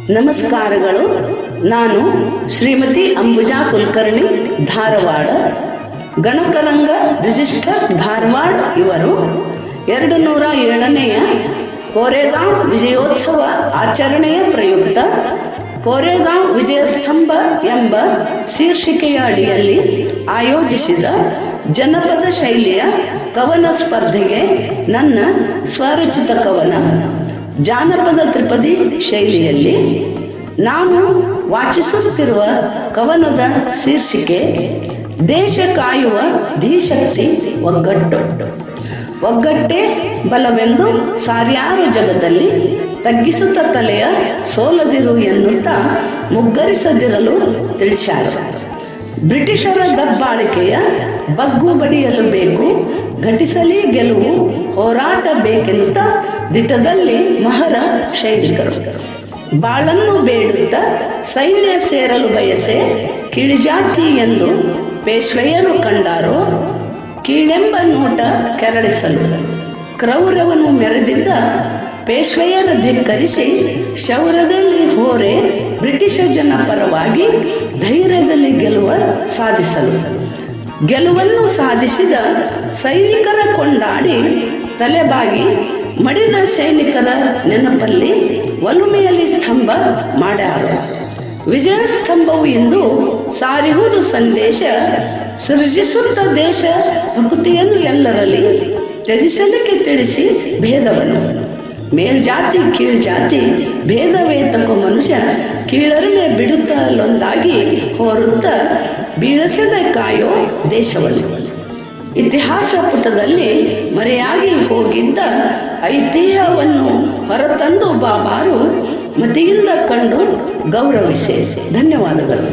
ನಮಸ್ಕಾರಗಳು. ನಾನು ಶ್ರೀಮತಿ ಅಂಬುಜಾ ಕುಲಕರ್ಣಿ, ಧಾರವಾಡ, ಗಣಕರಂಗ ರಿಜಿಸ್ಟರ್ ಧಾರವಾಡ. ಇವರು 207ನೆಯ ಕೋರೆಗಾಂವ್ ವಿಜಯೋತ್ಸವ ಆಚರಣೆಯ ಪ್ರಯುಕ್ತ ಕೋರೆಗಾಂವ್ ವಿಜಯಸ್ತಂಭ ಎಂಬ ಶೀರ್ಷಿಕೆಯ ಅಡಿಯಲ್ಲಿ ಆಯೋಜಿಸಿದ ಜನಪದ ಶೈಲಿಯ ಕವನ ಸ್ಪರ್ಧೆಗೆ ನನ್ನ ಸ್ವರಚಿತ ಕವನ ಜಾನಪದ ತ್ರಿಪದಿ ಶೈಲಿಯಲ್ಲಿ ನಾನು ವಾಚಿಸುತ್ತಿರುವ ಕವನದ ಶೀರ್ಷಿಕೆ ದೇಶ ಕಾಯುವ ಧೀಶಕ್ತಿ ಒಗ್ಗಟ್ಟು. ಒಗ್ಗಟ್ಟೇ ಬಲವೆಂದು ಸಾರ್ಯಾರು ಜಗದಲ್ಲಿ ತಗ್ಗಿಸುತ್ತ ತಲೆಯ ಸೋಲದಿರು ಎನ್ನುತ್ತಾ ಮುಗ್ಗರಿಸದಿರಲು ತಿಳಿಸ್ಯಾರ. ಬ್ರಿಟಿಷರ ದಬ್ಬಾಳಿಕೆಯ ಬಗ್ಗು ಬಡಿಯಲು ಬೇಕು, ಘಟಿಸಲಿ ಗೆಲುವು ಹೋರಾಟ ಬೇಕೆನ್ನುತ್ತಾ ದಿಟದಲ್ಲಿ ಮಹರ ಸೈನಿಕರು. ಬಾಳನ್ನು ಬೇಡುತ್ತ ಸೈನ್ಯ ಸೇರಲು ಬಯಸೆ ಕಿಳಿಜಾತಿ ಎಂದು ಪೇಶ್ವೆಯರು ಕಂಡಾರೋ, ಕೀಳೆಂಬ ನೋಟ ಕೆರಳಿಸಲು ಕ್ರೌರ್ಯವನ್ನು ಮೆರೆದಿದ್ದ ಪೇಶ್ವೆಯರ ಧಿಕ್ಕರಿಸಿ ಶೌರ್ಯದಲ್ಲಿ ಹೋರೆ ಬ್ರಿಟಿಷ ಜನ ಪರವಾಗಿ ಧೈರ್ಯದಲ್ಲಿ ಸಾಧಿಸಲು ಗೆಲುವನ್ನು ಸಾಧಿಸಿದ ಸೈನಿಕರ ಕೊಂಡಾಡಿ ತಲೆಬಾಗಿ ಮಡಿದ ಸೈನಿಕರ ನೆನಪಲ್ಲಿ ಒಲುಮೆಯಲ್ಲಿ ಸ್ತಂಭ ಮಾಡ್ಯಾರ. ವಿಜಯ ಸ್ತಂಭವು ಇಂದು ಸಾರಿಹುದು ಸಂದೇಶ, ಸೃಜಿಸುತ್ತ ದೇಶ ಭಕ್ತಿಯನ್ನು ಎಲ್ಲರಲ್ಲಿ ತ್ಯಜಿಸಲಿಕ್ಕೆ ತಿಳಿಸಿ ಭೇದವನ್ನು. ಮೇಲ್ಜಾತಿ ಕೀಳ್ಜಾತಿ ಭೇದವೇ ತಕ್ಕೋ ಮನುಷ್ಯ ಕೀಳರನೆ ಬಿಡುತ್ತಲೊಂದಾಗಿ ಹೋರುತ್ತ ಬೀಳಸದ ಕಾಯೋ ದೇಶವನ್ನು. ಇತಿಹಾಸ ಪುಟದಲ್ಲಿ ಮರೆಯಾಗಿ ಹೋಗಿದ್ದ ಐತಿಹ್ಯವನ್ನು ಹೊರತಂದು ಬಾಬಾರು ಮತಿಯಿಂದ ಕಂಡು ಗೌರವಿಸಿ. ಧನ್ಯವಾದಗಳು.